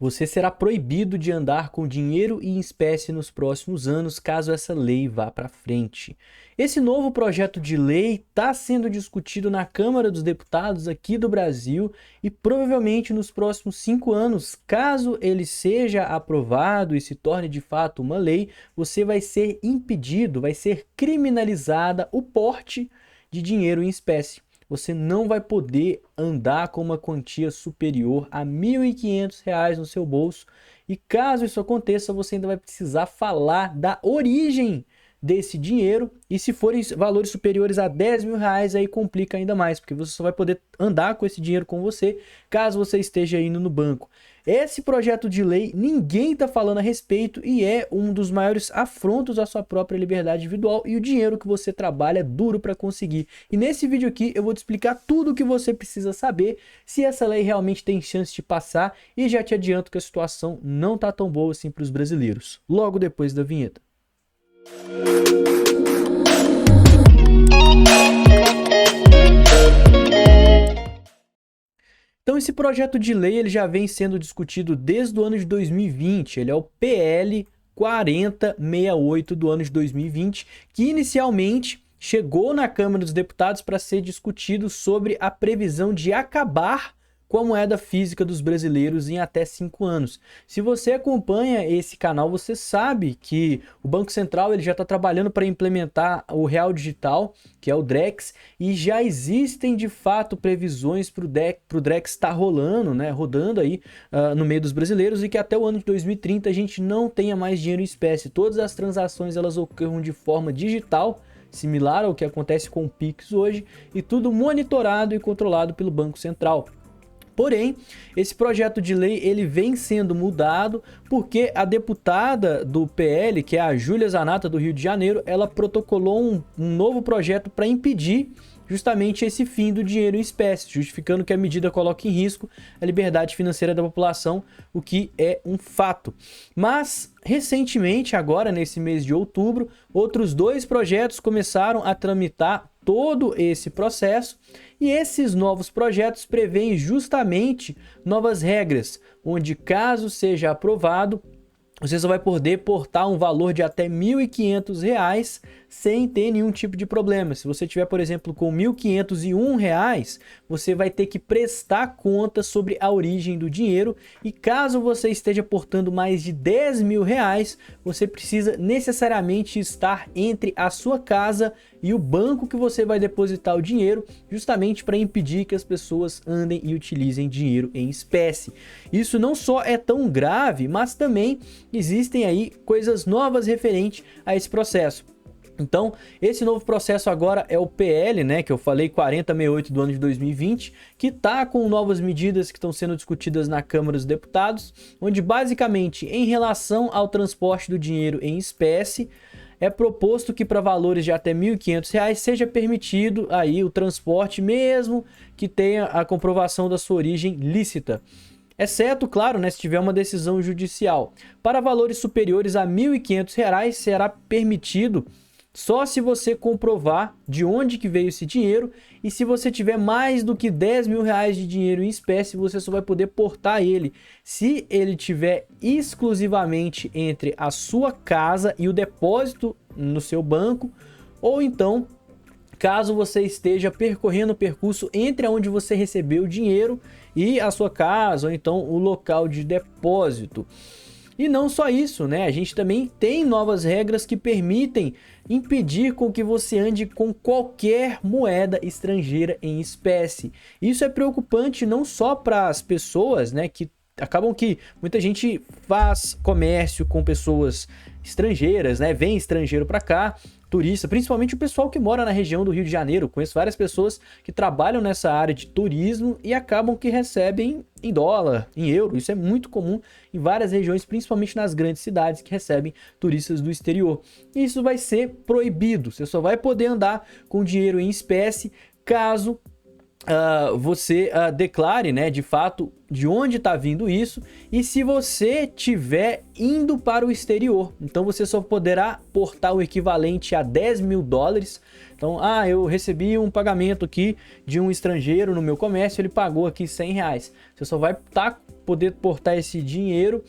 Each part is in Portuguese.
você será proibido de andar com dinheiro em espécie nos próximos anos, caso essa lei vá para frente. Esse novo projeto de lei está sendo discutido na Câmara dos Deputados aqui do Brasil e provavelmente nos próximos 5 anos, caso ele seja aprovado e se torne de fato uma lei, você vai ser impedido, vai ser criminalizada o porte de dinheiro em espécie. Você não vai poder andar com uma quantia superior a R$ 1.500 no seu bolso. E caso isso aconteça, você ainda vai precisar falar da origem desse dinheiro. E se forem valores superiores a R$ 10.000, aí complica ainda mais, porque você só vai poder andar com esse dinheiro com você caso você esteja indo no banco. Esse projeto de lei, ninguém está falando a respeito e é um dos maiores afrontos à sua própria liberdade individual e o dinheiro que você trabalha é duro para conseguir. E nesse vídeo aqui eu vou te explicar tudo o que você precisa saber, se essa lei realmente tem chance de passar, e já te adianto que a situação não está tão boa assim para os brasileiros. Logo depois da vinheta. Então esse projeto de lei ele já vem sendo discutido desde o ano de 2020, ele é o PL 4068 do ano de 2020, que inicialmente chegou na Câmara dos Deputados para ser discutido sobre a previsão de acabar com a moeda física dos brasileiros em até 5 anos. Se você acompanha esse canal, você sabe que o Banco Central ele já está trabalhando para implementar o Real Digital, que é o Drex, e já existem de fato previsões para o Drex estar rolando, né, rodando aí no meio dos brasileiros, e que até o ano de 2030 a gente não tenha mais dinheiro em espécie. Todas as transações elas ocorram de forma digital, similar ao que acontece com o Pix hoje, e tudo monitorado e controlado pelo Banco Central. Porém, esse projeto de lei ele vem sendo mudado porque a deputada do PL, que é a Júlia Zanatta do Rio de Janeiro, ela protocolou um novo projeto para impedir justamente esse fim do dinheiro em espécie, justificando que a medida coloca em risco a liberdade financeira da população, o que é um fato. Mas, recentemente, agora nesse mês de outubro, outros 2 projetos começaram a tramitar todo esse processo, e esses novos projetos prevêem justamente novas regras, onde caso seja aprovado, você só vai poder portar um valor de até R$ 1.500 sem ter nenhum tipo de problema. Se você tiver, por exemplo, com R$ 1.501, você vai ter que prestar conta sobre a origem do dinheiro, e caso você esteja portando mais de R$ 10.000, você precisa necessariamente estar entre a sua casa e o banco que você vai depositar o dinheiro, justamente para impedir que as pessoas andem e utilizem dinheiro em espécie. Isso não só é tão grave, mas também existem aí coisas novas referente a esse processo. Então, esse novo processo agora é o PL, né, que eu falei, 4068 do ano de 2020, que está com novas medidas que estão sendo discutidas na Câmara dos Deputados, onde basicamente, em relação ao transporte do dinheiro em espécie, é proposto que para valores de até R$ 1.500 seja permitido aí o transporte, mesmo que tenha a comprovação da sua origem lícita. Exceto, claro, né, se tiver uma decisão judicial. Para valores superiores a R$ 1.500 será permitido só se você comprovar de onde que veio esse dinheiro, e se você tiver mais do que R$ 10.000 de dinheiro em espécie, você só vai poder portar ele se ele tiver exclusivamente entre a sua casa e o depósito no seu banco, ou então caso você esteja percorrendo o percurso entre onde você recebeu o dinheiro e a sua casa, ou então o local de depósito. E não só isso, né? A gente também tem novas regras que permitem impedir com que você ande com qualquer moeda estrangeira em espécie. Isso é preocupante não só para as pessoas, né, que acabam que muita gente faz comércio com pessoas estrangeiras, né? Vem estrangeiro para cá, turista, principalmente o pessoal que mora na região do Rio de Janeiro. Conheço várias pessoas que trabalham nessa área de turismo e acabam que recebem em dólar, em euro. Isso é muito comum em várias regiões, principalmente nas grandes cidades que recebem turistas do exterior. E isso vai ser proibido. Você só vai poder andar com dinheiro em espécie caso você declare, né, de fato de onde está vindo isso, e se você estiver indo para o exterior. Então você só poderá portar o equivalente a $10.000. Então, eu recebi um pagamento aqui de um estrangeiro no meu comércio, ele pagou aqui R$ 100. Você só vai estar poder portar esse dinheiro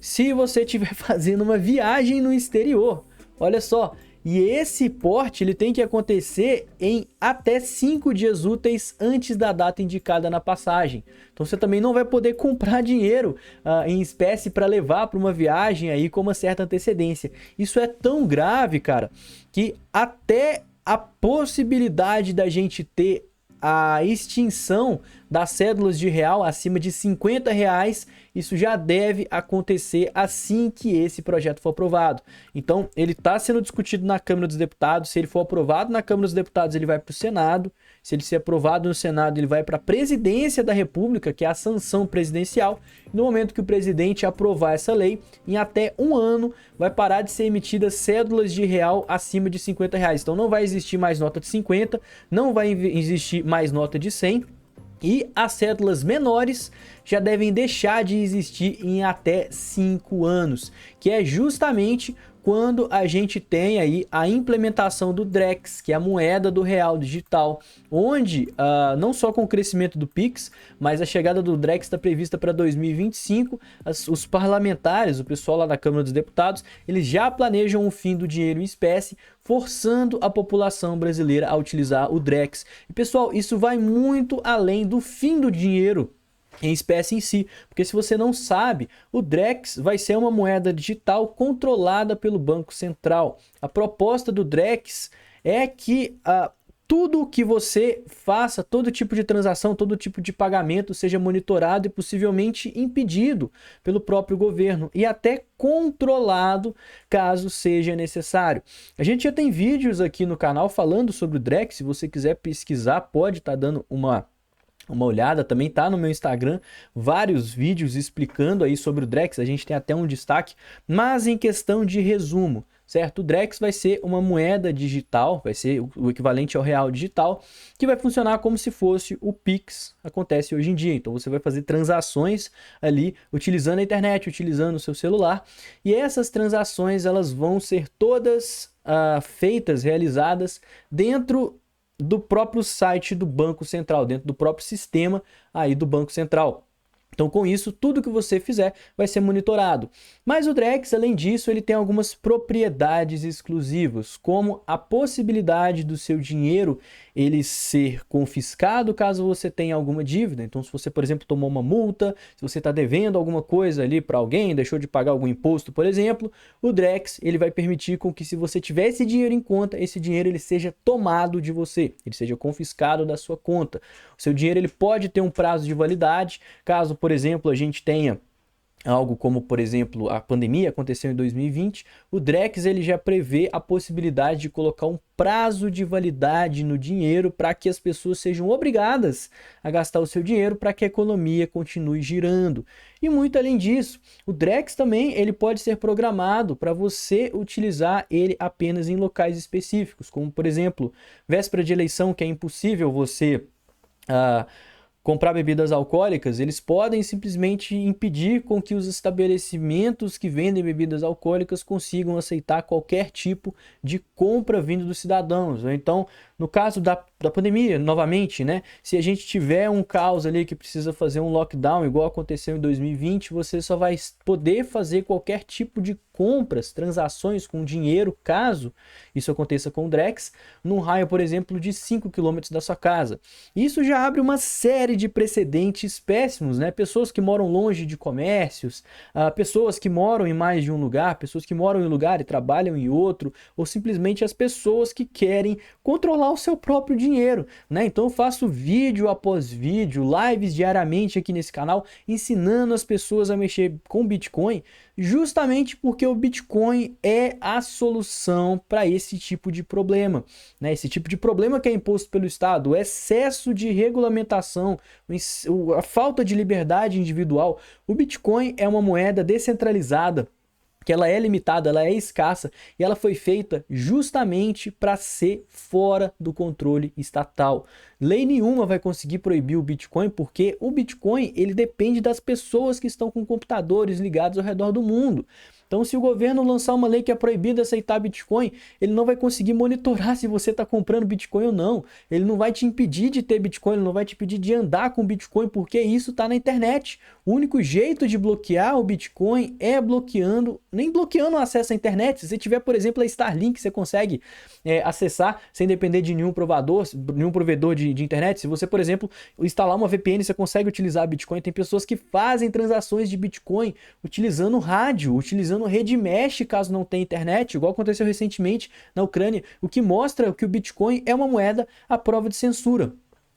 se você estiver fazendo uma viagem no exterior. Olha só, e esse porte ele tem que acontecer em até 5 dias úteis antes da data indicada na passagem. Então você também não vai poder comprar dinheiro em espécie para levar para uma viagem aí com uma certa antecedência. Isso é tão grave, cara, que até a possibilidade da gente ter a extinção das cédulas de real acima de R$50, isso já deve acontecer assim que esse projeto for aprovado. Então, ele está sendo discutido na Câmara dos Deputados. Se ele for aprovado na Câmara dos Deputados, ele vai para o Senado. Se ele ser aprovado no Senado, ele vai para a Presidência da República, que é a sanção presidencial. No momento que o presidente aprovar essa lei, em até um ano, vai parar de ser emitidas cédulas de real acima de R$50. Então, não vai existir mais nota de 50, não vai existir mais nota de 100. E as cédulas menores já devem deixar de existir em até 5 anos, que é justamente quando a gente tem aí a implementação do Drex, que é a moeda do real digital, onde não só com o crescimento do Pix, mas a chegada do Drex está prevista para 2025, os parlamentares, o pessoal lá da Câmara dos Deputados, eles já planejam o fim do dinheiro em espécie, forçando a população brasileira a utilizar o Drex. E pessoal, isso vai muito além do fim do dinheiro em espécie em si, porque se você não sabe, o Drex vai ser uma moeda digital controlada pelo Banco Central. A proposta do Drex é que tudo que você faça, todo tipo de transação, todo tipo de pagamento seja monitorado e possivelmente impedido pelo próprio governo e até controlado caso seja necessário. A gente já tem vídeos aqui no canal falando sobre o Drex. Se você quiser pesquisar, pode estar dando uma olhada, também tá no meu Instagram, vários vídeos explicando aí sobre o Drex, a gente tem até um destaque, mas em questão de resumo, certo? O Drex vai ser uma moeda digital, vai ser o equivalente ao real digital, que vai funcionar como se fosse o Pix, acontece hoje em dia. Então você vai fazer transações ali, utilizando a internet, utilizando o seu celular, e essas transações elas vão ser todas feitas, realizadas dentro do próprio site do Banco Central, dentro do próprio sistema aí do Banco Central. Então, com isso, tudo que você fizer vai ser monitorado. Mas o Drex, além disso, ele tem algumas propriedades exclusivas, como a possibilidade do seu dinheiro ele ser confiscado caso você tenha alguma dívida. Então, se você, por exemplo, tomou uma multa, se você está devendo alguma coisa ali para alguém, deixou de pagar algum imposto, por exemplo, o Drex ele vai permitir com que, se você tiver esse dinheiro em conta, esse dinheiro ele seja tomado de você, ele seja confiscado da sua conta. O seu dinheiro ele pode ter um prazo de validade, caso, por exemplo, a gente tenha algo como, por exemplo, a pandemia aconteceu em 2020, o Drex ele já prevê a possibilidade de colocar um prazo de validade no dinheiro para que as pessoas sejam obrigadas a gastar o seu dinheiro para que a economia continue girando. E muito além disso, o Drex também ele pode ser programado para você utilizar ele apenas em locais específicos, como por exemplo, véspera de eleição, que é impossível você comprar bebidas alcoólicas, eles podem simplesmente impedir com que os estabelecimentos que vendem bebidas alcoólicas consigam aceitar qualquer tipo de compra vindo dos cidadãos. Então, no caso da pandemia, novamente, né? Se a gente tiver um caos ali que precisa fazer um lockdown, igual aconteceu em 2020, você só vai poder fazer qualquer tipo de compras, transações com dinheiro, caso isso aconteça com o Drex, num raio, por exemplo, de 5 km da sua casa. Isso já abre uma série de precedentes péssimos, né? Pessoas que moram longe de comércios, pessoas que moram em mais de um lugar, pessoas que moram em um lugar e trabalham em outro, ou simplesmente as pessoas que querem controlar o seu próprio dinheiro, né? Então eu faço vídeo após vídeo, lives diariamente aqui nesse canal, ensinando as pessoas a mexer com Bitcoin, justamente porque o Bitcoin é a solução para esse tipo de problema, né? Esse tipo de problema que é imposto pelo Estado, o excesso de regulamentação, a falta de liberdade individual. O Bitcoin é uma moeda descentralizada, que ela é limitada, ela é escassa, e ela foi feita justamente para ser fora do controle estatal. Lei nenhuma vai conseguir proibir o Bitcoin, porque o Bitcoin ele depende das pessoas que estão com computadores ligados ao redor do mundo. Então, se o governo lançar uma lei que é proibida aceitar Bitcoin, ele não vai conseguir monitorar se você está comprando Bitcoin ou não. Ele não vai te impedir de ter Bitcoin, ele não vai te impedir de andar com Bitcoin, porque isso está na internet. O único jeito de bloquear o Bitcoin é bloqueando, nem bloqueando o acesso à internet. Se você tiver, por exemplo, a Starlink, você consegue acessar sem depender de nenhum provedor de internet. Se você, por exemplo, instalar uma VPN, você consegue utilizar Bitcoin. Tem pessoas que fazem transações de Bitcoin utilizando rádio, utilizando rede mesh caso não tenha internet, igual aconteceu recentemente na Ucrânia, o que mostra que o Bitcoin é uma moeda à prova de censura.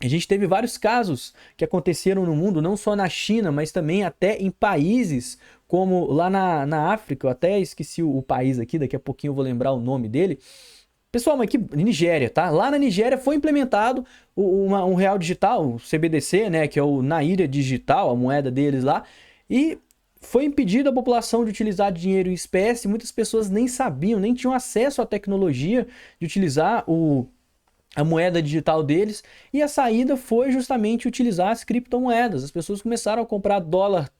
A gente teve vários casos que aconteceram no mundo, não só na China, mas também até em países como lá na África. Eu até esqueci o país aqui, daqui a pouquinho eu vou lembrar o nome dele. Pessoal, mas aqui, Nigéria, tá? Lá na Nigéria foi implementado um real digital, o CBDC, né? Que é o Naira Digital, a moeda deles lá. E foi impedida a população de utilizar dinheiro em espécie. Muitas pessoas nem sabiam, nem tinham acesso à tecnologia de utilizar a moeda digital deles. E a saída foi justamente utilizar as criptomoedas. As pessoas começaram a comprar dólar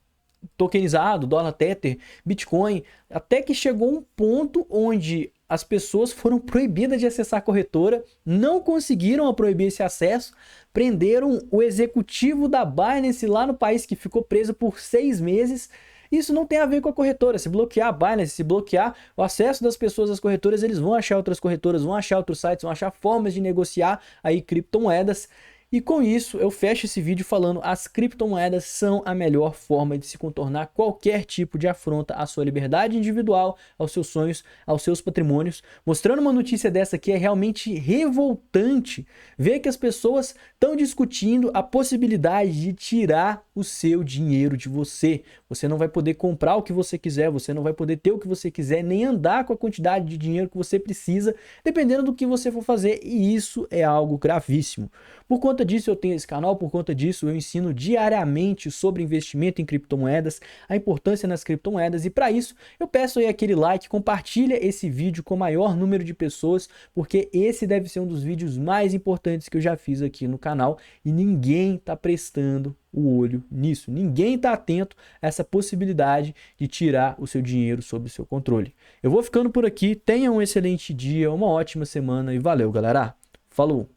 tokenizado, dólar Tether, Bitcoin, até que chegou um ponto onde as pessoas foram proibidas de acessar a corretora, não conseguiram proibir esse acesso, prenderam o executivo da Binance lá no país, que ficou preso por 6 meses. Isso não tem a ver com a corretora. Se bloquear a Binance, se bloquear o acesso das pessoas às corretoras, eles vão achar outras corretoras, vão achar outros sites, vão achar formas de negociar aí criptomoedas. E com isso, eu fecho esse vídeo falando: as criptomoedas são a melhor forma de se contornar qualquer tipo de afronta à sua liberdade individual, aos seus sonhos, aos seus patrimônios. Mostrando uma notícia dessa que é realmente revoltante ver que as pessoas estão discutindo a possibilidade de tirar o seu dinheiro de você. Você não vai poder comprar o que você quiser, você não vai poder ter o que você quiser, nem andar com a quantidade de dinheiro que você precisa, dependendo do que você for fazer, e isso é algo gravíssimo. Por conta disso eu tenho esse canal, por conta disso eu ensino diariamente sobre investimento em criptomoedas, a importância nas criptomoedas, e para isso eu peço aí aquele like, compartilha esse vídeo com o maior número de pessoas, porque esse deve ser um dos vídeos mais importantes que eu já fiz aqui no canal e ninguém está prestando o olho nisso, ninguém está atento a essa possibilidade de tirar o seu dinheiro sob o seu controle. Eu vou ficando por aqui, tenha um excelente dia, uma ótima semana e valeu, galera. Falou!